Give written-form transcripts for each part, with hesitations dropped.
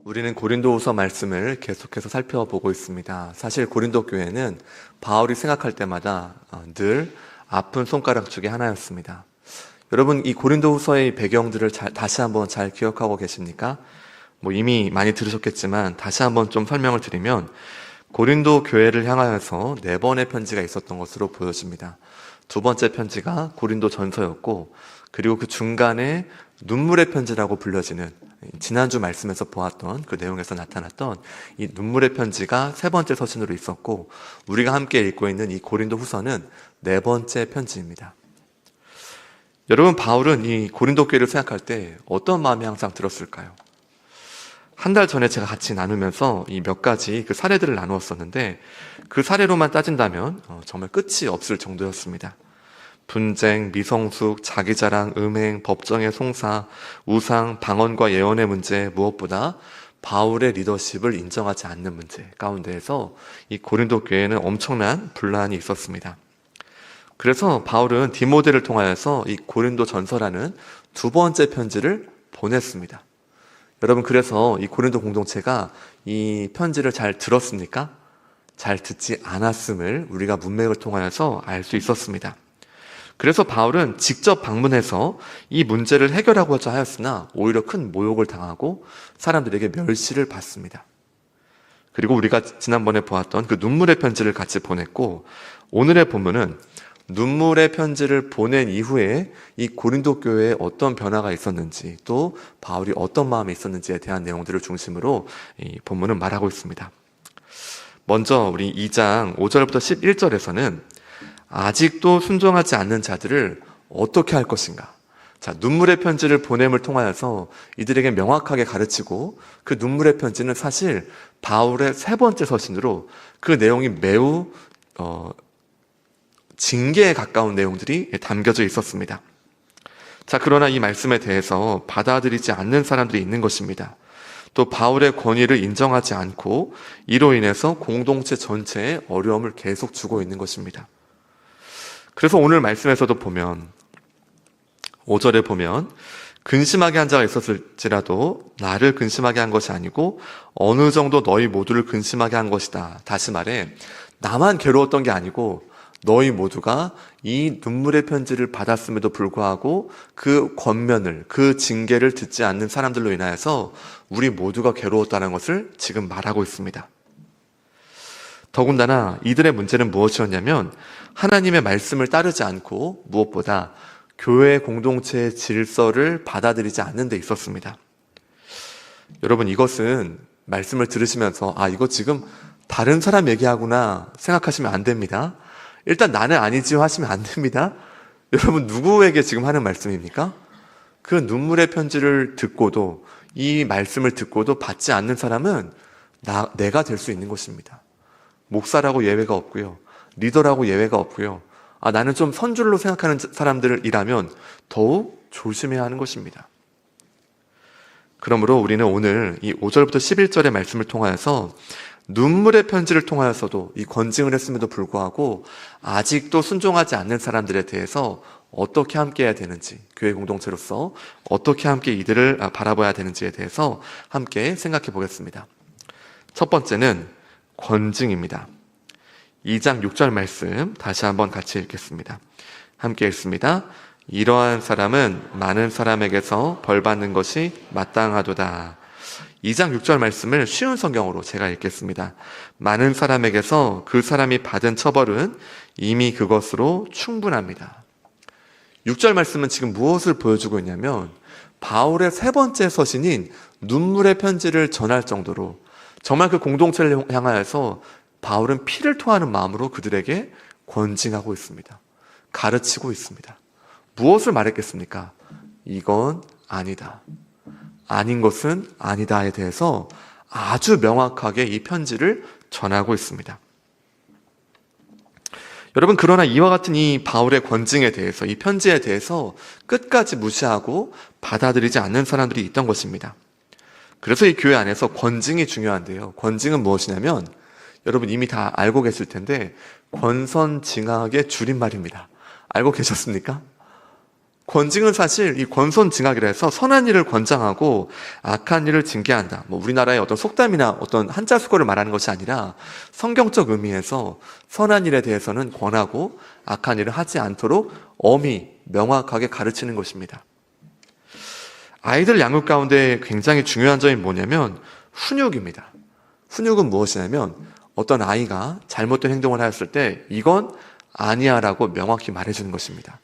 우리는 고린도후서 말씀을 계속해서 살펴보고 있습니다. 사실 고린도 교회는 바울이 생각할 때마다 늘 아픈 손가락 중에 하나였습니다. 여러분, 이 고린도후서의 배경들을 다시 한번 잘 기억하고 계십니까? 이미 많이 들으셨겠지만 다시 한번 좀 설명을 드리면, 고린도 교회를 향하여서 4번의 편지가 있었던 것으로 보여집니다. 두 번째 편지가 고린도 전서였고, 그리고 그 중간에 눈물의 편지라고 불려지는, 지난주 말씀에서 보았던 그 내용에서 나타났던 이 눈물의 편지가 3번째 서신으로 있었고, 우리가 함께 읽고 있는 이 고린도 후서는 4번째 편지입니다. 여러분, 바울은 이 고린도 교회를 생각할 때 어떤 마음이 항상 들었을까요? 한 달 전에 제가 같이 나누면서 이 몇 가지 그 사례들을 나누었었는데, 그 사례로만 따진다면 정말 끝이 없을 정도였습니다. 분쟁, 미성숙, 자기자랑, 음행, 법정의 송사, 우상, 방언과 예언의 문제, 무엇보다 바울의 리더십을 인정하지 않는 문제 가운데에서 이 고린도 교회에는 엄청난 분란이 있었습니다. 그래서 바울은 디모데를 통하여서 이 고린도 전서라는 2번째 편지를 보냈습니다. 여러분, 그래서 이 고린도 공동체가 이 편지를 잘 들었습니까? 잘 듣지 않았음을 우리가 문맥을 통하여서 알 수 있었습니다. 그래서 바울은 직접 방문해서 이 문제를 해결하고자 하였으나 오히려 큰 모욕을 당하고 사람들에게 멸시를 받습니다. 그리고 우리가 지난번에 보았던 그 눈물의 편지를 같이 보냈고, 오늘의 본문은 눈물의 편지를 보낸 이후에 이 고린도 교회에 어떤 변화가 있었는지, 또 바울이 어떤 마음이 있었는지에 대한 내용들을 중심으로 이 본문은 말하고 있습니다. 먼저 우리 2장 5절부터 11절에서는 아직도 순종하지 않는 자들을 어떻게 할 것인가? 자, 눈물의 편지를 보냄을 통하여서 이들에게 명확하게 가르치고, 그 눈물의 편지는 사실 바울의 3번째 서신으로 그 내용이 매우 징계에 가까운 내용들이 담겨져 있었습니다. 자, 그러나 이 말씀에 대해서 받아들이지 않는 사람들이 있는 것입니다. 또 바울의 권위를 인정하지 않고 이로 인해서 공동체 전체에 어려움을 계속 주고 있는 것입니다. 그래서 오늘 말씀에서도 보면 5절에 보면, 근심하게 한 자가 있었을지라도 나를 근심하게 한 것이 아니고 어느 정도 너희 모두를 근심하게 한 것이다. 다시 말해, 나만 괴로웠던 게 아니고 너희 모두가 이 눈물의 편지를 받았음에도 불구하고 그 권면을, 그 징계를 듣지 않는 사람들로 인하여서 우리 모두가 괴로웠다는 것을 지금 말하고 있습니다. 더군다나 이들의 문제는 무엇이었냐면, 하나님의 말씀을 따르지 않고 무엇보다 교회 공동체의 질서를 받아들이지 않는 데 있었습니다. 여러분, 이것은 말씀을 들으시면서 이거 지금 다른 사람 얘기하구나 생각하시면 안 됩니다. 일단 나는 아니지요 하시면 안 됩니다. 여러분, 누구에게 지금 하는 말씀입니까? 그 눈물의 편지를 듣고도, 이 말씀을 듣고도 받지 않는 사람은 내가 될 수 있는 것입니다. 목사라고 예외가 없고요, 리더라고 예외가 없고요. 나는 좀 선줄로 생각하는 사람들이라면 더욱 조심해야 하는 것입니다. 그러므로 우리는 오늘 이 5절부터 11절의 말씀을 통하여서 눈물의 편지를 통하여서도 이 권징을 했음에도 불구하고 아직도 순종하지 않는 사람들에 대해서 어떻게 함께 해야 되는지, 교회 공동체로서 어떻게 함께 이들을 바라봐야 되는지에 대해서 함께 생각해 보겠습니다. 첫 번째는 권징입니다. 2장 6절 말씀 다시 한번 같이 읽겠습니다. 함께 읽습니다. 이러한 사람은 많은 사람에게서 벌받는 것이 마땅하도다. 2장 6절 말씀을 쉬운 성경으로 제가 읽겠습니다. 많은 사람에게서 그 사람이 받은 처벌은 이미 그것으로 충분합니다. 6절 말씀은 지금 무엇을 보여주고 있냐면, 바울의 3번째 서신인 눈물의 편지를 전할 정도로 정말 그 공동체를 향하여서 바울은 피를 토하는 마음으로 그들에게 권징하고 있습니다. 가르치고 있습니다. 무엇을 말했겠습니까? 이건 아니다, 아닌 것은 아니다에 대해서 아주 명확하게 이 편지를 전하고 있습니다. 여러분, 그러나 이와 같은 이 바울의 권징에 대해서, 이 편지에 대해서 끝까지 무시하고 받아들이지 않는 사람들이 있던 것입니다. 그래서 이 교회 안에서 권징이 중요한데요. 권징은 무엇이냐면, 여러분 이미 다 알고 계실 텐데, 권선징악의 줄임말입니다. 알고 계셨습니까? 권징은 사실 이 권선징악이라 해서 선한 일을 권장하고 악한 일을 징계한다. 우리나라의 어떤 속담이나 어떤 한자 수거를 말하는 것이 아니라 성경적 의미에서 선한 일에 대해서는 권하고 악한 일을 하지 않도록 엄히 명확하게 가르치는 것입니다. 아이들 양육 가운데 굉장히 중요한 점이 뭐냐면 훈육입니다. 훈육은 무엇이냐면 어떤 아이가 잘못된 행동을 하였을 때 이건 아니야 라고 명확히 말해주는 것입니다.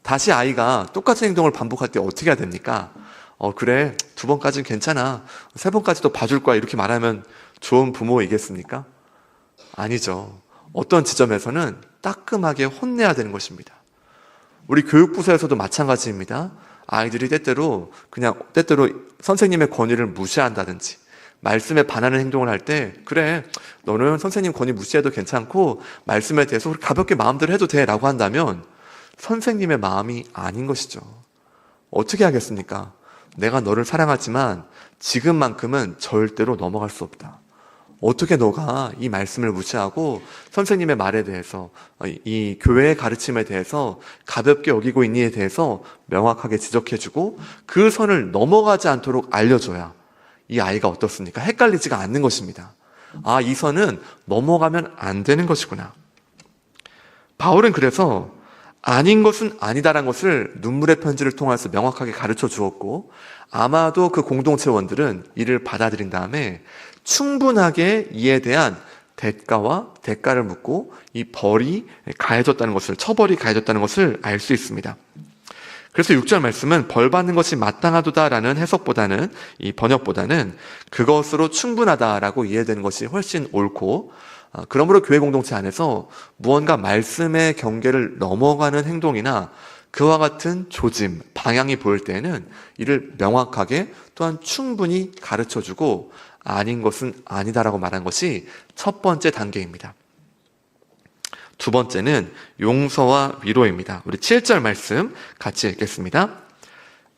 다시 아이가 똑같은 행동을 반복할 때 어떻게 해야 됩니까? 그래, 2번까지는 괜찮아. 3번까지도 봐줄 거야. 이렇게 말하면 좋은 부모이겠습니까? 아니죠. 어떤 지점에서는 따끔하게 혼내야 되는 것입니다. 우리 교육부서에서도 마찬가지입니다. 아이들이 때때로 선생님의 권위를 무시한다든지 말씀에 반하는 행동을 할 때 그래, 너는 선생님 권위 무시해도 괜찮고 말씀에 대해서 가볍게 마음대로 해도 돼 라고 한다면 선생님의 마음이 아닌 것이죠. 어떻게 하겠습니까? 내가 너를 사랑하지만 지금만큼은 절대로 넘어갈 수 없다. 어떻게 너가 이 말씀을 무시하고 선생님의 말에 대해서 이 교회의 가르침에 대해서 가볍게 여기고 있니에 대해서 명확하게 지적해주고 그 선을 넘어가지 않도록 알려줘야 이 아이가 어떻습니까? 헷갈리지가 않는 것입니다. 아, 이 선은 넘어가면 안 되는 것이구나. 바울은 그래서 아닌 것은 아니다라는 것을 눈물의 편지를 통해서 명확하게 가르쳐 주었고 아마도 그 공동체원들은 이를 받아들인 다음에 충분하게 이에 대한 대가를 묻고 이 벌이 가해졌다는 것을, 처벌이 가해졌다는 것을 알 수 있습니다. 그래서 6절 말씀은 벌 받는 것이 마땅하도다라는 해석보다는, 이 번역보다는 그것으로 충분하다라고 이해되는 것이 훨씬 옳고, 그러므로 교회 공동체 안에서 무언가 말씀의 경계를 넘어가는 행동이나 그와 같은 조짐, 방향이 보일 때에는 이를 명확하게 또한 충분히 가르쳐주고 아닌 것은 아니다라고 말한 것이 첫 번째 단계입니다. 두 번째는 용서와 위로입니다. 우리 7절 말씀 같이 읽겠습니다.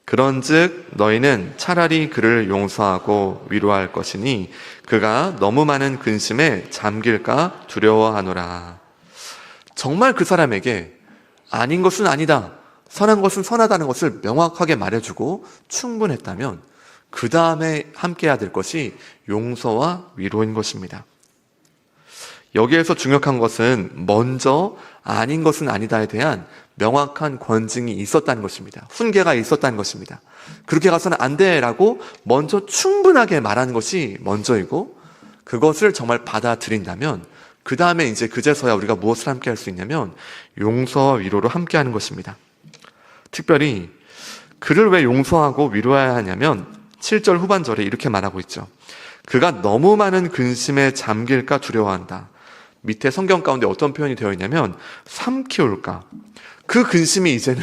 그런즉 너희는 차라리 그를 용서하고 위로할 것이니 그가 너무 많은 근심에 잠길까 두려워하노라. 정말 그 사람에게 아닌 것은 아니다, 선한 것은 선하다는 것을 명확하게 말해주고 충분했다면 그 다음에 함께해야 될 것이 용서와 위로인 것입니다. 여기에서 중요한 것은 먼저 아닌 것은 아니다에 대한 명확한 권징이 있었다는 것입니다. 훈계가 있었다는 것입니다. 그렇게 가서는 안 돼라고 먼저 충분하게 말하는 것이 먼저이고, 그것을 정말 받아들인다면 그 다음에 이제 그제서야 우리가 무엇을 함께 할 수 있냐면 용서와 위로로 함께 하는 것입니다. 특별히 그를 왜 용서하고 위로해야 하냐면 7절 후반절에 이렇게 말하고 있죠. 그가 너무 많은 근심에 잠길까 두려워한다. 밑에 성경 가운데 어떤 표현이 되어 있냐면 삼키올까. 그 근심이 이제는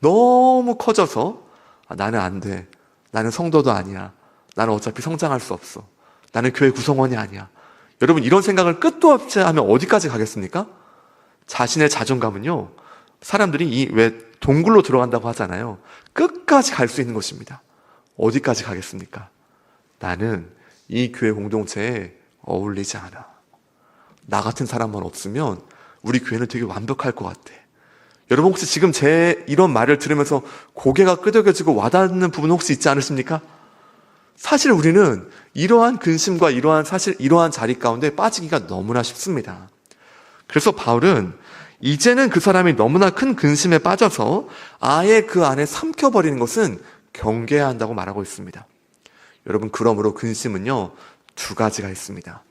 너무 커져서 나는 안 돼. 나는 성도도 아니야. 나는 어차피 성장할 수 없어. 나는 교회 구성원이 아니야. 여러분, 이런 생각을 끝도 없이 하면 어디까지 가겠습니까? 자신의 자존감은요, 사람들이 왜 동굴로 들어간다고 하잖아요. 끝까지 갈 수 있는 것입니다. 어디까지 가겠습니까? 나는 이 교회 공동체에 어울리지 않아. 나 같은 사람만 없으면 우리 교회는 되게 완벽할 것 같아. 여러분, 혹시 지금 제 이런 말을 들으면서 고개가 끄덕여지고 와닿는 부분 혹시 있지 않으십니까? 사실 우리는 이러한 근심과 이러한 자리 가운데 빠지기가 너무나 쉽습니다. 그래서 바울은 이제는 그 사람이 너무나 큰 근심에 빠져서 아예 그 안에 삼켜버리는 것은 경계해야 한다고 말하고 있습니다. 여러분, 그러므로 근심은요, 두 가지가 있습니다.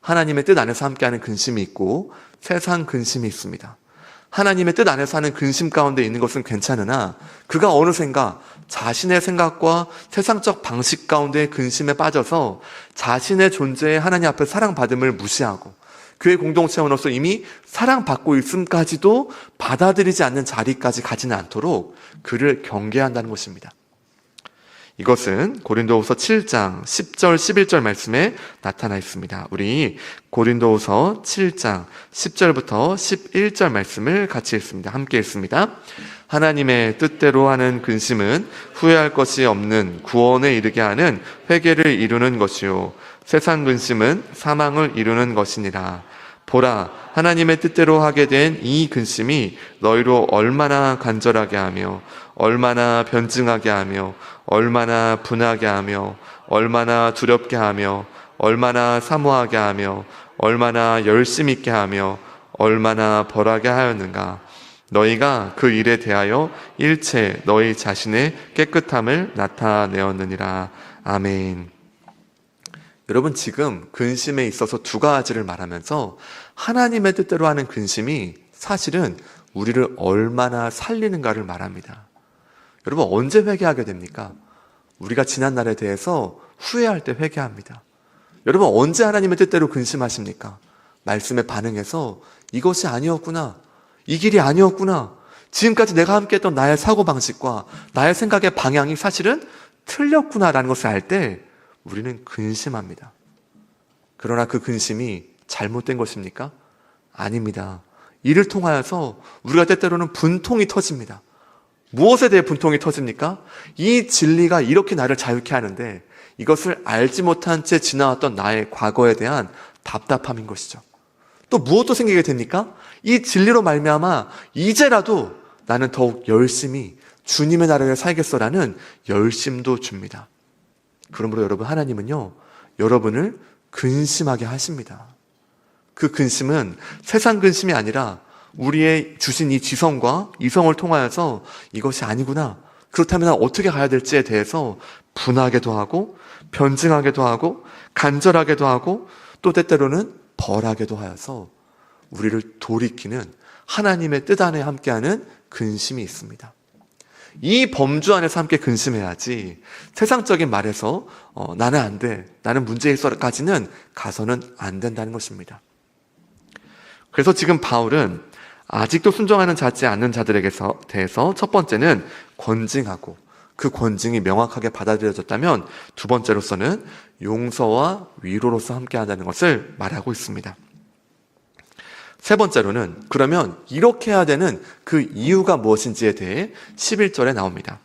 하나님의 뜻 안에서 함께하는 근심이 있고 세상 근심이 있습니다. 하나님의 뜻 안에서 하는 근심 가운데 있는 것은 괜찮으나 그가 어느샌가 자신의 생각과 세상적 방식 가운데 근심에 빠져서 자신의 존재에 하나님 앞에 사랑받음을 무시하고 교회 공동체원으로서 이미 사랑받고 있음까지도 받아들이지 않는 자리까지 가지는 않도록 그를 경계한다는 것입니다. 이것은 고린도후서 7장 10절 11절 말씀에 나타나 있습니다. 우리 고린도후서 7장 10절부터 11절 말씀을 같이 읽습니다. 함께 읽습니다. 하나님의 뜻대로 하는 근심은 후회할 것이 없는 구원에 이르게 하는 회개를 이루는 것이요 세상 근심은 사망을 이루는 것이니라. 보라, 하나님의 뜻대로 하게 된 이 근심이 너희로 얼마나 간절하게 하며 얼마나 변증하게 하며 얼마나 분하게 하며 얼마나 두렵게 하며 얼마나 사모하게 하며 얼마나 열심 있게 하며 얼마나 벌하게 하였는가. 너희가 그 일에 대하여 일체 너희 자신의 깨끗함을 나타내었느니라. 아멘. 여러분, 지금 근심에 있어서 두 가지를 말하면서 하나님의 뜻대로 하는 근심이 사실은 우리를 얼마나 살리는가를 말합니다. 여러분, 언제 회개하게 됩니까? 우리가 지난 날에 대해서 후회할 때 회개합니다. 여러분, 언제 하나님의 뜻대로 근심하십니까? 말씀에 반응해서 이것이 아니었구나, 이 길이 아니었구나, 지금까지 내가 함께했던 나의 사고방식과 나의 생각의 방향이 사실은 틀렸구나라는 것을 알 때 우리는 근심합니다. 그러나 그 근심이 잘못된 것입니까? 아닙니다. 이를 통하여서 우리가 때때로는 분통이 터집니다. 무엇에 대해 분통이 터집니까? 이 진리가 이렇게 나를 자유케 하는데 이것을 알지 못한 채 지나왔던 나의 과거에 대한 답답함인 것이죠. 또 무엇도 생기게 됩니까? 이 진리로 말미암아 이제라도 나는 더욱 열심히 주님의 나라를 살겠어라는 열심도 줍니다. 그러므로 여러분, 하나님은요, 여러분을 근심하게 하십니다. 그 근심은 세상 근심이 아니라 우리의 주신 이 지성과 이성을 통하여서 이것이 아니구나, 그렇다면 어떻게 가야 될지에 대해서 분하게도 하고 변증하게도 하고 간절하게도 하고 또 때때로는 벌하게도 하여서 우리를 돌이키는 하나님의 뜻 안에 함께하는 근심이 있습니다. 이 범주 안에서 함께 근심해야지 세상적인 말에서 나는 안 돼, 나는 문제 있어까지는 가서는 안 된다는 것입니다. 그래서 지금 바울은 아직도 순종하는 자지 않는 자들에게 대해서 첫 번째는 권징하고, 그 권징이 명확하게 받아들여졌다면 두 번째로서는 용서와 위로로서 함께한다는 것을 말하고 있습니다. 세 번째로는 그러면 이렇게 해야 되는 그 이유가 무엇인지에 대해 11절에 나옵니다.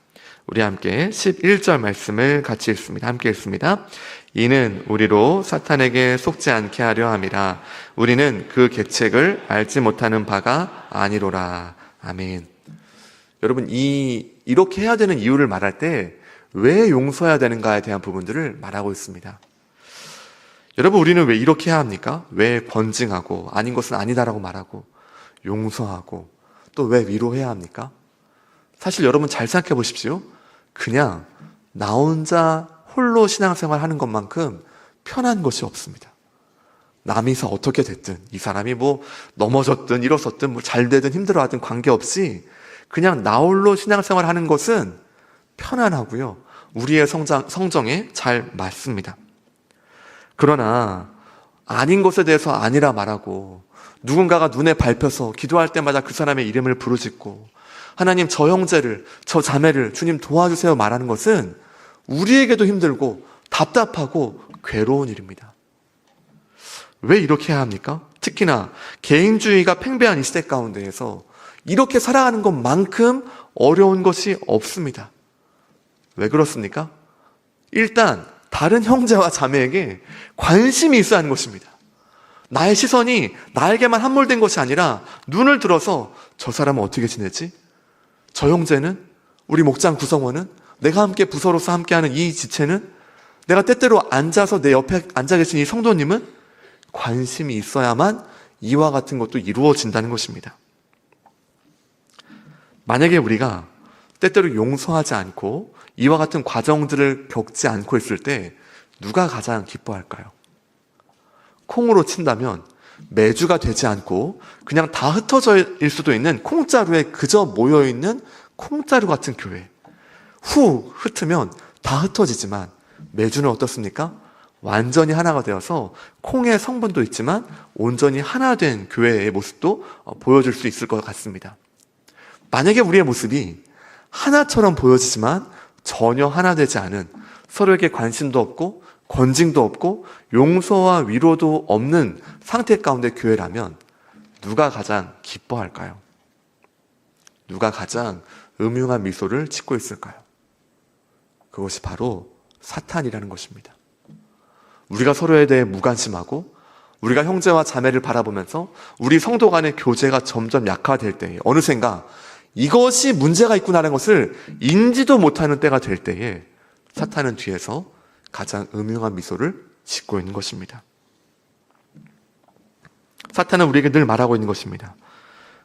우리 함께 11절 말씀을 같이 읽습니다. 함께 읽습니다. 이는 우리로 사탄에게 속지 않게 하려 함이라. 우리는 그 계책을 알지 못하는 바가 아니로라. 아멘. 여러분, 이렇게 해야 되는 이유를 말할 때 왜 용서해야 되는가에 대한 부분들을 말하고 있습니다. 여러분, 우리는 왜 이렇게 해야 합니까? 왜 권징하고 아닌 것은 아니다라고 말하고 용서하고 또 왜 위로해야 합니까? 사실 여러분 잘 생각해 보십시오. 그냥 나 혼자 홀로 신앙생활 하는 것만큼 편한 것이 없습니다. 남이서 어떻게 됐든, 이 사람이 뭐 넘어졌든 일어섰든 뭐 잘 되든 힘들어하든 관계없이 그냥 나 홀로 신앙생활 하는 것은 편안하고요, 우리의 성정에 잘 맞습니다. 그러나 아닌 것에 대해서 아니라 말하고 누군가가 눈에 밟혀서 기도할 때마다 그 사람의 이름을 부르짖고 하나님, 저 형제를, 저 자매를 주님 도와주세요 말하는 것은 우리에게도 힘들고 답답하고 괴로운 일입니다. 왜 이렇게 해야 합니까? 특히나 개인주의가 팽배한 이 시대 가운데에서 이렇게 살아가는 것만큼 어려운 것이 없습니다. 왜 그렇습니까? 일단 다른 형제와 자매에게 관심이 있어야 하는 것입니다. 나의 시선이 나에게만 함몰된 것이 아니라 눈을 들어서 저 사람은 어떻게 지내지? 저 형제는? 우리 목장 구성원은? 내가 함께 부서로서 함께하는 이 지체는? 내가 때때로 앉아서 내 옆에 앉아 계신 이 성도님은? 관심이 있어야만 이와 같은 것도 이루어진다는 것입니다. 만약에 우리가 때때로 용서하지 않고 이와 같은 과정들을 겪지 않고 있을 때 누가 가장 기뻐할까요? 콩으로 친다면 매주가 되지 않고 그냥 다 흩어져 일 수도 있는 콩자루에 그저 모여있는 콩자루 같은 교회. 후 흩으면 다 흩어지지만 매주는 어떻습니까? 완전히 하나가 되어서 콩의 성분도 있지만 온전히 하나 된 교회의 모습도 보여줄 수 있을 것 같습니다. 만약에 우리의 모습이 하나처럼 보여지지만 전혀 하나 되지 않은, 서로에게 관심도 없고 권징도 없고 용서와 위로도 없는 상태 가운데 교회라면 누가 가장 기뻐할까요? 누가 가장 음흉한 미소를 짓고 있을까요? 그것이 바로 사탄이라는 것입니다. 우리가 서로에 대해 무관심하고 우리가 형제와 자매를 바라보면서 우리 성도 간의 교제가 점점 약화될 때에, 어느샌가 이것이 문제가 있구나라는 것을 인지도 못하는 때가 될 때에 사탄은 뒤에서 가장 음흉한 미소를 짓고 있는 것입니다. 사탄은 우리에게 늘 말하고 있는 것입니다.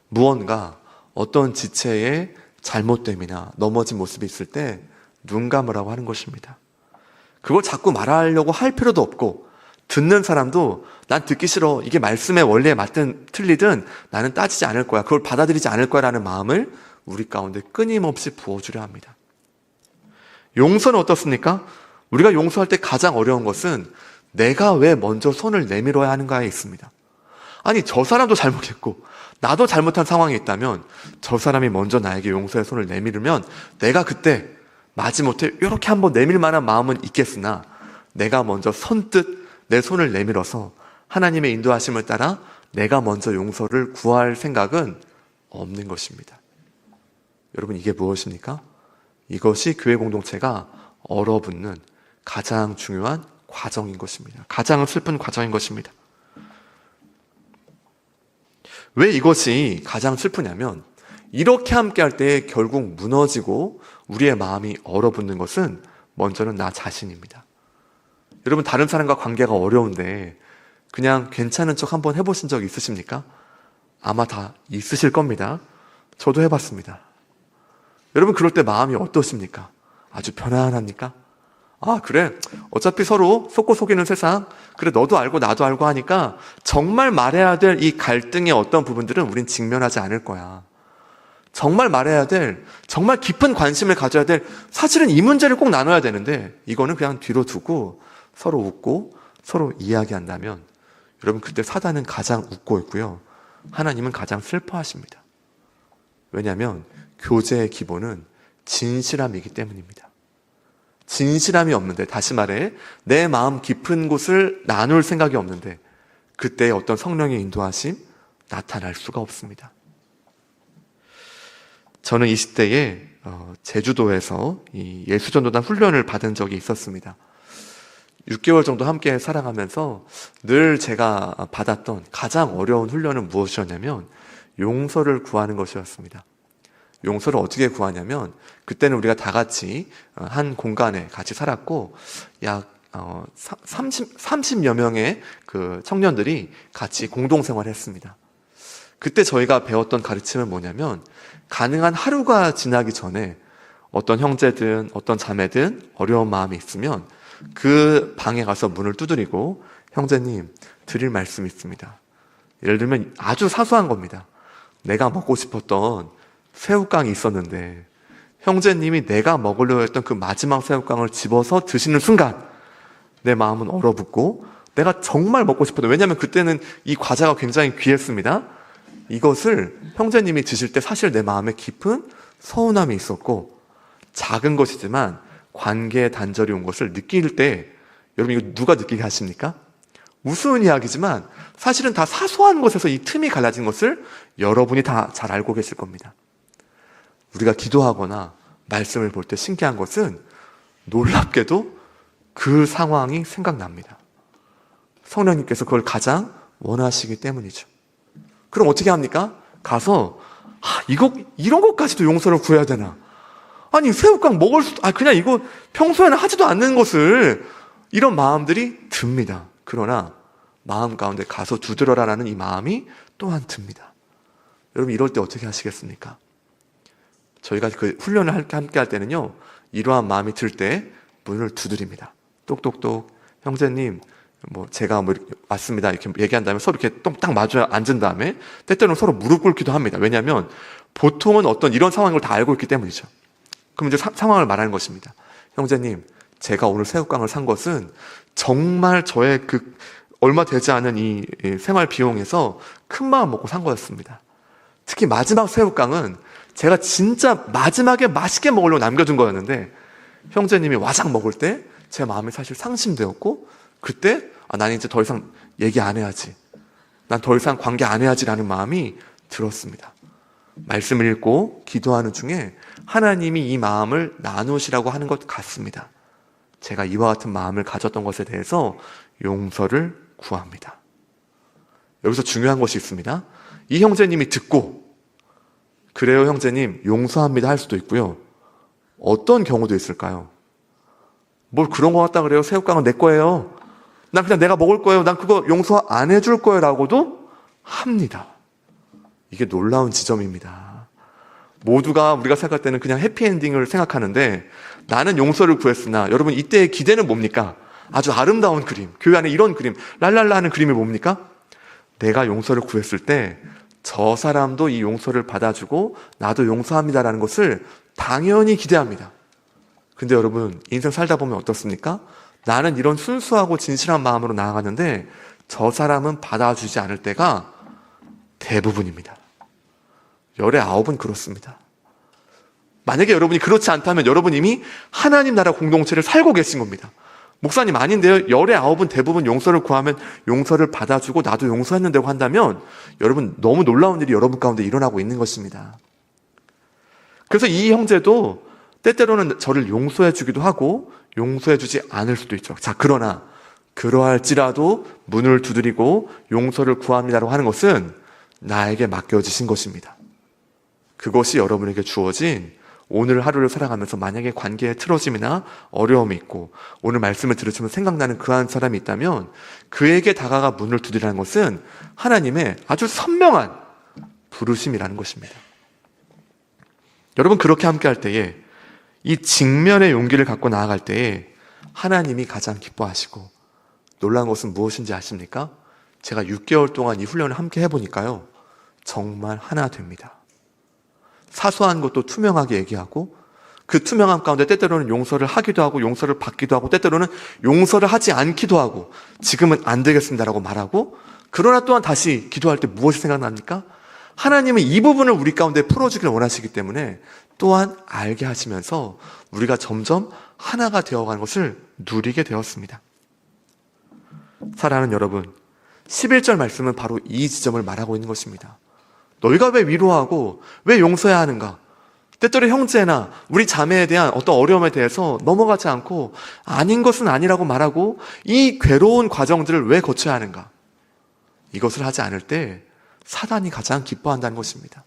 무언가 어떤 지체의 잘못됨이나 넘어진 모습이 있을 때 눈 감으라고 하는 것입니다. 그걸 자꾸 말하려고 할 필요도 없고, 듣는 사람도 난 듣기 싫어, 이게 말씀의 원리에 맞든 틀리든 나는 따지지 않을 거야, 그걸 받아들이지 않을 거야 라는 마음을 우리 가운데 끊임없이 부어주려 합니다. 용서는 어떻습니까? 우리가 용서할 때 가장 어려운 것은 내가 왜 먼저 손을 내밀어야 하는가에 있습니다. 아니, 저 사람도 잘못했고 나도 잘못한 상황이 있다면 저 사람이 먼저 나에게 용서의 손을 내밀으면 내가 그때 마지못해 이렇게 한번 내밀 만한 마음은 있겠으나, 내가 먼저 선뜻 내 손을 내밀어서 하나님의 인도하심을 따라 내가 먼저 용서를 구할 생각은 없는 것입니다. 여러분, 이게 무엇입니까? 이것이 교회 공동체가 얼어붙는 가장 중요한 과정인 것입니다. 가장 슬픈 과정인 것입니다. 왜 이것이 가장 슬프냐면, 이렇게 함께할 때 결국 무너지고 우리의 마음이 얼어붙는 것은 먼저는 나 자신입니다. 여러분, 다른 사람과 관계가 어려운데 그냥 괜찮은 척 한번 해보신 적 있으십니까? 아마 다 있으실 겁니다. 저도 해봤습니다. 여러분, 그럴 때 마음이 어떠십니까? 아주 편안합니까? 아, 그래, 어차피 서로 속고 속이는 세상, 그래 너도 알고 나도 알고 하니까 정말 말해야 될 이 갈등의 어떤 부분들은 우린 직면하지 않을 거야. 정말 말해야 될, 정말 깊은 관심을 가져야 될, 사실은 이 문제를 꼭 나눠야 되는데 이거는 그냥 뒤로 두고 서로 웃고 서로 이야기한다면, 여러분, 그때 사단은 가장 웃고 있고요, 하나님은 가장 슬퍼하십니다. 왜냐하면 교제의 기본은 진실함이기 때문입니다. 진실함이 없는데, 다시 말해 내 마음 깊은 곳을 나눌 생각이 없는데 그때 어떤 성령의 인도하심 나타날 수가 없습니다. 저는 20대에 제주도에서 이 예수전도단 훈련을 받은 적이 있었습니다. 6개월 정도 함께 살아가면서 늘 제가 받았던 가장 어려운 훈련은 무엇이었냐면 용서를 구하는 것이었습니다. 용서를 어떻게 구하냐면, 그때는 우리가 다 같이 한 공간에 같이 살았고 약 30여 명의 그 청년들이 같이 공동생활을 했습니다. 그때 저희가 배웠던 가르침은 뭐냐면, 가능한 하루가 지나기 전에 어떤 형제든 어떤 자매든 어려운 마음이 있으면 그 방에 가서 문을 두드리고, 형제님, 드릴 말씀이 있습니다. 예를 들면 아주 사소한 겁니다. 내가 먹고 싶었던 새우깡이 있었는데 형제님이 내가 먹으려고 했던 그 마지막 새우깡을 집어서 드시는 순간 내 마음은 얼어붙고, 내가 정말 먹고 싶었던, 왜냐하면 그때는 이 과자가 굉장히 귀했습니다. 이것을 형제님이 드실 때 사실 내 마음에 깊은 서운함이 있었고, 작은 것이지만 관계의 단절이 온 것을 느낄 때, 여러분, 이거 누가 느끼게 하십니까? 우스운 이야기지만 사실은 다 사소한 것에서 이 틈이 갈라진 것을 여러분이 다 잘 알고 계실 겁니다. 우리가 기도하거나 말씀을 볼 때 신기한 것은 놀랍게도 그 상황이 생각납니다. 성령님께서 그걸 가장 원하시기 때문이죠. 그럼 어떻게 합니까? 가서 이런 것까지도 용서를 구해야 되나? 아니, 새우깡 먹을 그냥 이거 평소에는 하지도 않는 것을, 이런 마음들이 듭니다. 그러나 마음 가운데 가서 두드려라라는 이 마음이 또한 듭니다. 여러분, 이럴 때 어떻게 하시겠습니까? 저희가 그 훈련을 함께 할 때는요, 이러한 마음이 들 때 문을 두드립니다. 똑똑똑, 형제님, 제가 왔습니다, 이렇게 얘기한 다음에 서로 이렇게 딱 마주 앉은 다음에 때때로는 서로 무릎 꿇기도 합니다. 왜냐하면 보통은 어떤 이런 상황을 다 알고 있기 때문이죠. 그럼 이제 상황을 말하는 것입니다. 형제님, 제가 오늘 새우깡을 산 것은 정말 저의 그 얼마 되지 않은 이 생활 비용에서 큰 마음 먹고 산 거였습니다. 특히 마지막 새우깡은 제가 진짜 마지막에 맛있게 먹으려고 남겨둔 거였는데 형제님이 와작 먹을 때 제 마음이 사실 상심되었고, 그때 난 이제 더 이상 얘기 안 해야지, 난 더 이상 관계 안 해야지라는 마음이 들었습니다. 말씀을 읽고 기도하는 중에 하나님이 이 마음을 나누시라고 하는 것 같습니다. 제가 이와 같은 마음을 가졌던 것에 대해서 용서를 구합니다. 여기서 중요한 것이 있습니다. 이 형제님이 듣고 그래요 형제님 용서합니다 할 수도 있고요. 어떤 경우도 있을까요? 뭘 그런 것 같다 그래요? 새우깡은 내 거예요. 난 그냥 내가 먹을 거예요. 난 그거 용서 안 해줄 거예요 라고도 합니다. 이게 놀라운 지점입니다. 모두가 우리가 생각할 때는 그냥 해피엔딩을 생각하는데 나는 용서를 구했으나 여러분 이때의 기대는 뭡니까? 아주 아름다운 그림, 교회 안에 이런 그림, 랄랄라 하는 그림이 뭡니까? 내가 용서를 구했을 때 저 사람도 이 용서를 받아주고 나도 용서합니다라는 것을 당연히 기대합니다. 근데 여러분 인생 살다 보면 어떻습니까? 나는 이런 순수하고 진실한 마음으로 나아가는데 저 사람은 받아주지 않을 때가 대부분입니다. 열의 9은 그렇습니다. 만약에 여러분이 그렇지 않다면 여러분 이미 하나님 나라 공동체를 살고 계신 겁니다. 목사님 아닌데요. 열의 9은 대부분 용서를 구하면 용서를 받아주고 나도 용서했는다고 한다면 여러분 너무 놀라운 일이 여러분 가운데 일어나고 있는 것입니다. 그래서 이 형제도 때때로는 저를 용서해 주기도 하고 용서해 주지 않을 수도 있죠. 자, 그러나 그러할지라도 문을 두드리고 용서를 구합니다라고 하는 것은 나에게 맡겨지신 것입니다. 그것이 여러분에게 주어진 오늘 하루를 살아가면서 만약에 관계에 틀어짐이나 어려움이 있고 오늘 말씀을 들으시면 생각나는 그한 사람이 있다면 그에게 다가가 문을 두드리라는 것은 하나님의 아주 선명한 부르심이라는 것입니다. 여러분 그렇게 함께 할 때에 이 직면의 용기를 갖고 나아갈 때에 하나님이 가장 기뻐하시고 놀라운 것은 무엇인지 아십니까? 제가 6개월 동안 이 훈련을 함께 해보니까요 정말 하나 됩니다. 사소한 것도 투명하게 얘기하고 그 투명함 가운데 때때로는 용서를 하기도 하고 용서를 받기도 하고 때때로는 용서를 하지 않기도 하고 지금은 안 되겠습니다라고 말하고 그러나 또한 다시 기도할 때 무엇이 생각납니까? 하나님은 이 부분을 우리 가운데 풀어주기를 원하시기 때문에 또한 알게 하시면서 우리가 점점 하나가 되어가는 것을 누리게 되었습니다. 사랑하는 여러분 11절 말씀은 바로 이 지점을 말하고 있는 것입니다. 너희가 왜 위로하고 왜 용서해야 하는가? 때때로 형제나 우리 자매에 대한 어떤 어려움에 대해서 넘어가지 않고 아닌 것은 아니라고 말하고 이 괴로운 과정들을 왜 거쳐야 하는가? 이것을 하지 않을 때 사단이 가장 기뻐한다는 것입니다.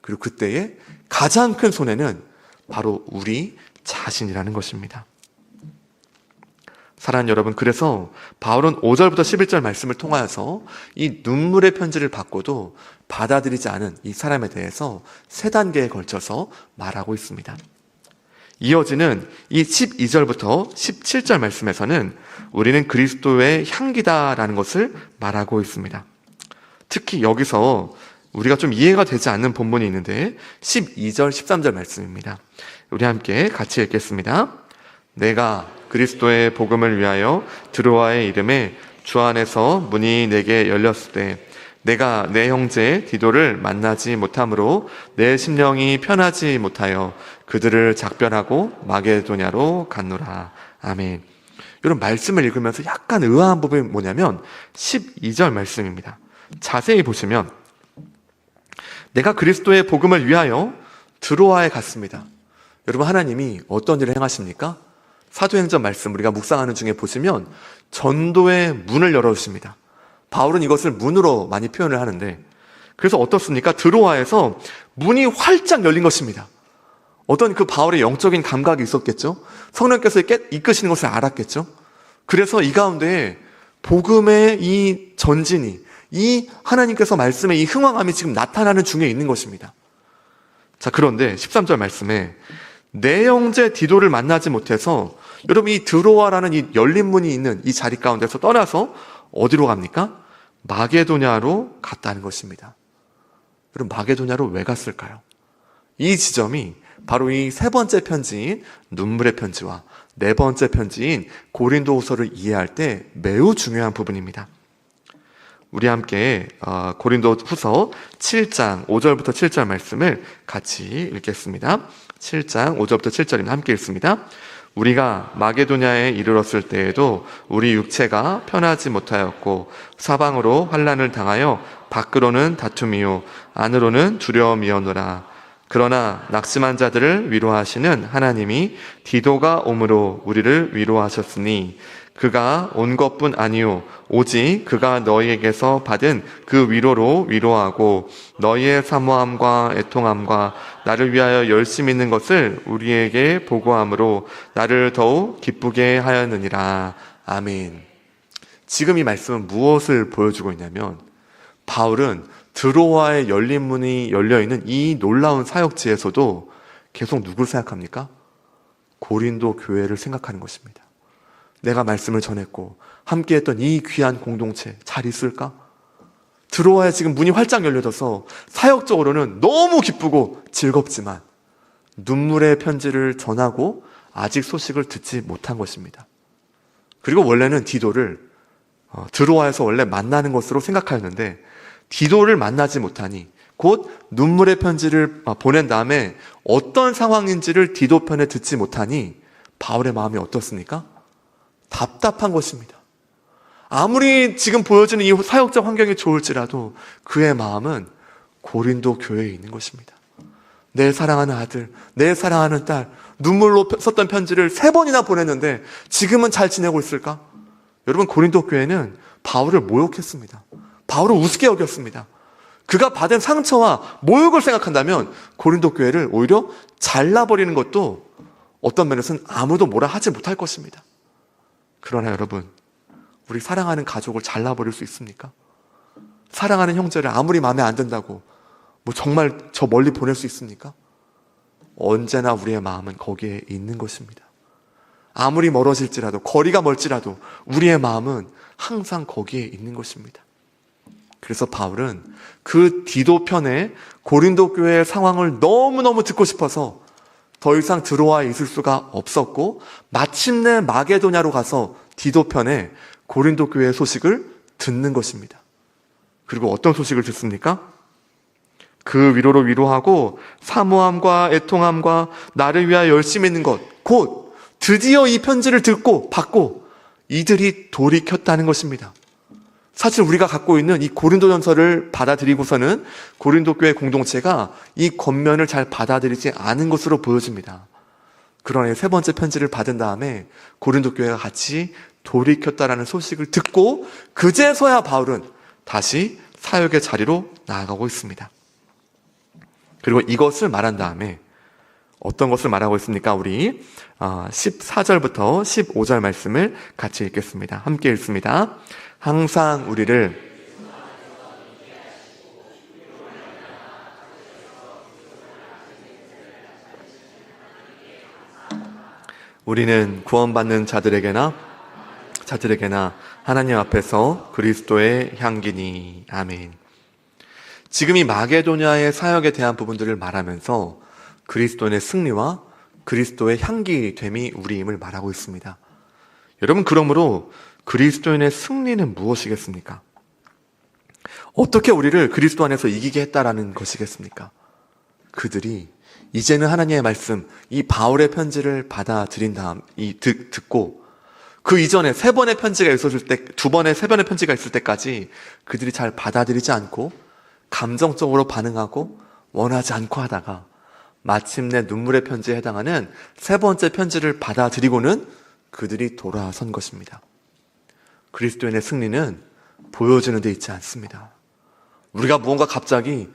그리고 그때의 가장 큰 손해는 바로 우리 자신이라는 것입니다. 사랑하는 여러분, 그래서 바울은 5절부터 11절 말씀을 통하여서 이 눈물의 편지를 받고도 받아들이지 않은 이 사람에 대해서 3단계에 걸쳐서 말하고 있습니다. 이어지는 이 12절부터 17절 말씀에서는 우리는 그리스도의 향기다라는 것을 말하고 있습니다. 특히 여기서 우리가 좀 이해가 되지 않는 본문이 있는데 12절, 13절 말씀입니다. 우리 함께 같이 읽겠습니다. 내가 그리스도의 복음을 위하여 드로아의 이름에 주 안에서 문이 내게 열렸을 때 내가 내 형제 디도를 만나지 못하므로 내 심령이 편하지 못하여 그들을 작별하고 마게도냐로 갔노라. 아멘. 이런 말씀을 읽으면서 약간 의아한 부분이 뭐냐면 12절 말씀입니다. 자세히 보시면 내가 그리스도의 복음을 위하여 드로아에 갔습니다. 여러분 하나님이 어떤 일을 행하십니까? 사도행전 말씀 우리가 묵상하는 중에 보시면 전도의 문을 열어주십니다. 바울은 이것을 문으로 많이 표현을 하는데 그래서 어떻습니까? 드로아에서 문이 활짝 열린 것입니다. 어떤 그 바울의 영적인 감각이 있었겠죠? 성령께서 이끄시는 것을 알았겠죠? 그래서 이 가운데 복음의 이 전진이 이 하나님께서 말씀의 이 흥왕함이 지금 나타나는 중에 있는 것입니다. 자, 그런데 13절 말씀에 내 형제 디도를 만나지 못해서 여러분 이 드로아라는 이 열린 문이 있는 이 자리 가운데서 떠나서 어디로 갑니까? 마게도냐로 갔다는 것입니다. 여러분 마게도냐로 왜 갔을까요? 이 지점이 바로 이 3번째 편지인 눈물의 편지와 4번째 편지인 고린도후서를 이해할 때 매우 중요한 부분입니다. 우리 함께 고린도후서 7장 5절부터 7절 말씀을 같이 읽겠습니다. 7장 5절부터 7절입니다. 함께 읽습니다. 우리가 마게도냐에 이르렀을 때에도 우리 육체가 편하지 못하였고 사방으로 환난을 당하여 밖으로는 다툼이요 안으로는 두려움이었노라. 그러나 낙심한 자들을 위로하시는 하나님이 디도가 오므로 우리를 위로하셨으니 그가 온 것뿐 아니요 오직 그가 너희에게서 받은 그 위로로 위로하고 너희의 사모함과 애통함과 나를 위하여 열심히 있는 것을 우리에게 보고함으로 나를 더욱 기쁘게 하였느니라. 아멘. 지금 이 말씀은 무엇을 보여주고 있냐면, 바울은 드로아의 열린 문이 열려있는 이 놀라운 사역지에서도 계속 누굴 생각합니까? 고린도 교회를 생각하는 것입니다. 내가 말씀을 전했고 함께했던 이 귀한 공동체 잘 있을까? 드로아에 지금 문이 활짝 열려져서 사역적으로는 너무 기쁘고 즐겁지만 눈물의 편지를 전하고 아직 소식을 듣지 못한 것입니다. 그리고 원래는 디도를 드로아에서 원래 만나는 것으로 생각하였는데 디도를 만나지 못하니 곧 눈물의 편지를 보낸 다음에 어떤 상황인지를 디도 편에 듣지 못하니 바울의 마음이 어떻습니까? 답답한 것입니다. 아무리 지금 보여지는 이 사역적 환경이 좋을지라도 그의 마음은 고린도 교회에 있는 것입니다. 내 사랑하는 아들, 내 사랑하는 딸, 눈물로 썼던 편지를 3번이나 보냈는데 지금은 잘 지내고 있을까? 여러분, 고린도 교회는 바울을 모욕했습니다. 바울을 우습게 여겼습니다. 그가 받은 상처와 모욕을 생각한다면 고린도 교회를 오히려 잘라버리는 것도 어떤 면에서는 아무도 뭐라 하지 못할 것입니다. 그러나 여러분, 우리 사랑하는 가족을 잘라버릴 수 있습니까? 사랑하는 형제를 아무리 마음에 안 든다고 정말 저 멀리 보낼 수 있습니까? 언제나 우리의 마음은 거기에 있는 것입니다. 아무리 멀어질지라도, 거리가 멀지라도 우리의 마음은 항상 거기에 있는 것입니다. 그래서 바울은 그 디도 편에 고린도 교회의 상황을 너무너무 듣고 싶어서 더 이상 드로아에 있을 수가 없었고, 마침내 마게도냐로 가서 디도 편에 고린도 교회의 소식을 듣는 것입니다. 그리고 어떤 소식을 듣습니까? 그 위로로 위로하고 사모함과 애통함과 나를 위하여 열심히 있는 것, 곧 드디어 이 편지를 듣고 받고 이들이 돌이켰다는 것입니다. 사실 우리가 갖고 있는 이 고린도전서를 받아들이고서는 고린도 교회 공동체가 이 권면을 잘 받아들이지 않은 것으로 보여집니다. 그러나 3번째 편지를 받은 다음에 고린도 교회가 같이 돌이켰다라는 소식을 듣고 그제서야 바울은 다시 사역의 자리로 나아가고 있습니다. 그리고 이것을 말한 다음에 어떤 것을 말하고 있습니까? 우리 14절부터 15절 말씀을 같이 읽겠습니다. 함께 읽습니다. 항상 우리는 구원받는 자들에게나 하나님 앞에서 그리스도의 향기니. 아멘. 지금 이 마게도냐의 사역에 대한 부분들을 말하면서 그리스도의 승리와 그리스도의 향기됨이 우리임을 말하고 있습니다. 여러분, 그러므로 그리스도인의 승리는 무엇이겠습니까? 어떻게 우리를 그리스도 안에서 이기게 했다라는 것이겠습니까? 그들이 이제는 하나님의 말씀, 이 바울의 편지를 받아들인 다음, 듣고 그 이전에 3번의 편지가 있었을 때, 2번의 3번의 편지가 있을 때까지 그들이 잘 받아들이지 않고 감정적으로 반응하고 원하지 않고 하다가 마침내 눈물의 편지에 해당하는 3번째 편지를 받아들이고는 그들이 돌아선 것입니다. 그리스도인의 승리는 보여지는 데 있지 않습니다. 우리가 무언가 갑자기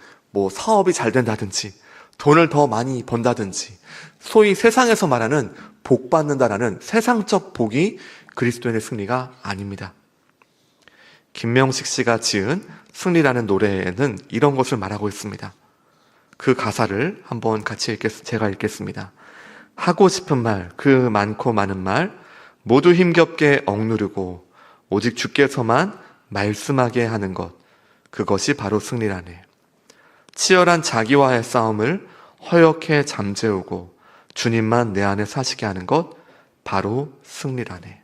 사업이 잘 된다든지 돈을 더 많이 번다든지 소위 세상에서 말하는 복 받는다라는 세상적 복이 그리스도인의 승리가 아닙니다. 김명식 씨가 지은 승리라는 노래에는 이런 것을 말하고 있습니다. 그 가사를 한번 같이 제가 읽겠습니다. 하고 싶은 말, 그 많고 많은 말 모두 힘겹게 억누르고 오직 주께서만 말씀하게 하는 것, 그것이 바로 승리라네. 치열한 자기와의 싸움을 허옇게 잠재우고 주님만 내 안에 사시게 하는 것, 바로 승리라네.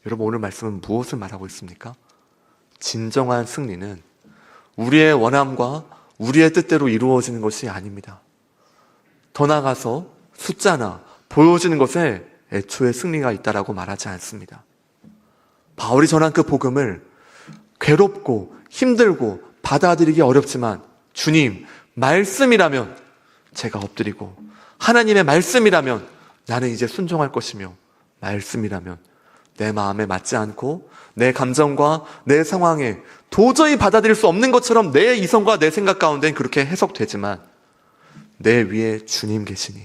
여러분, 오늘 말씀은 무엇을 말하고 있습니까? 진정한 승리는 우리의 원함과 우리의 뜻대로 이루어지는 것이 아닙니다. 더 나아가서 숫자나 보여지는 것에 애초에 승리가 있다라고 말하지 않습니다. 바울이 전한 그 복음을 괴롭고 힘들고 받아들이기 어렵지만 주님, 말씀이라면 제가 엎드리고 하나님의 말씀이라면 나는 이제 순종할 것이며 말씀이라면 내 마음에 맞지 않고 내 감정과 내 상황에 도저히 받아들일 수 없는 것처럼 내 이성과 내 생각 가운데는 그렇게 해석되지만 내 위에 주님 계시니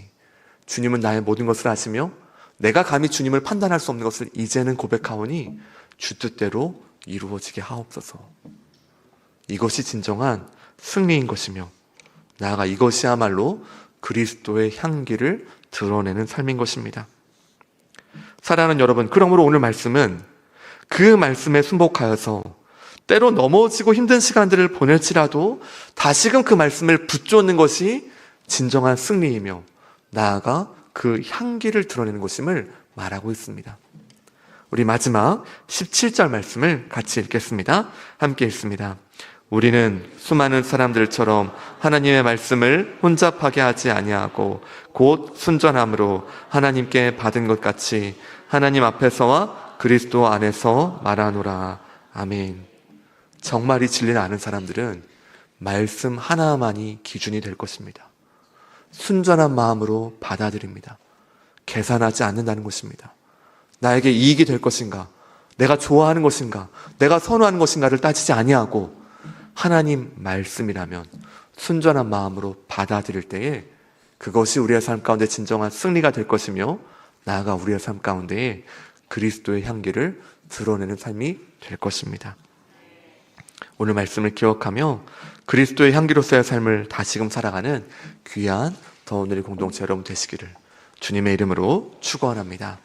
주님은 나의 모든 것을 아시며 내가 감히 주님을 판단할 수 없는 것을 이제는 고백하오니 주 뜻대로 이루어지게 하옵소서. 이것이 진정한 승리인 것이며 나아가 이것이야말로 그리스도의 향기를 드러내는 삶인 것입니다. 사랑하는 여러분, 그러므로 오늘 말씀은 그 말씀에 순복하여서 때로 넘어지고 힘든 시간들을 보낼지라도 다시금 그 말씀을 붙잡는 것이 진정한 승리이며 나아가 그 향기를 드러내는 것임을 말하고 있습니다. 우리 마지막 17절 말씀을 같이 읽겠습니다. 함께 읽습니다. 우리는 수많은 사람들처럼 하나님의 말씀을 혼잡하게 하지 아니하고 곧 순전함으로 하나님께 받은 것 같이 하나님 앞에서와 그리스도 안에서 말하노라. 아멘. 정말 이 진리를 아는 사람들은 말씀 하나만이 기준이 될 것입니다. 순전한 마음으로 받아들입니다. 계산하지 않는다는 것입니다. 나에게 이익이 될 것인가, 내가 좋아하는 것인가, 내가 선호하는 것인가를 따지지 아니하고 하나님 말씀이라면 순전한 마음으로 받아들일 때에 그것이 우리의 삶 가운데 진정한 승리가 될 것이며 나아가 우리의 삶 가운데에 그리스도의 향기를 드러내는 삶이 될 것입니다. 오늘 말씀을 기억하며 그리스도의 향기로서의 삶을 다시금 살아가는 귀한 더 오늘의 공동체 여러분 되시기를 주님의 이름으로 축원합니다.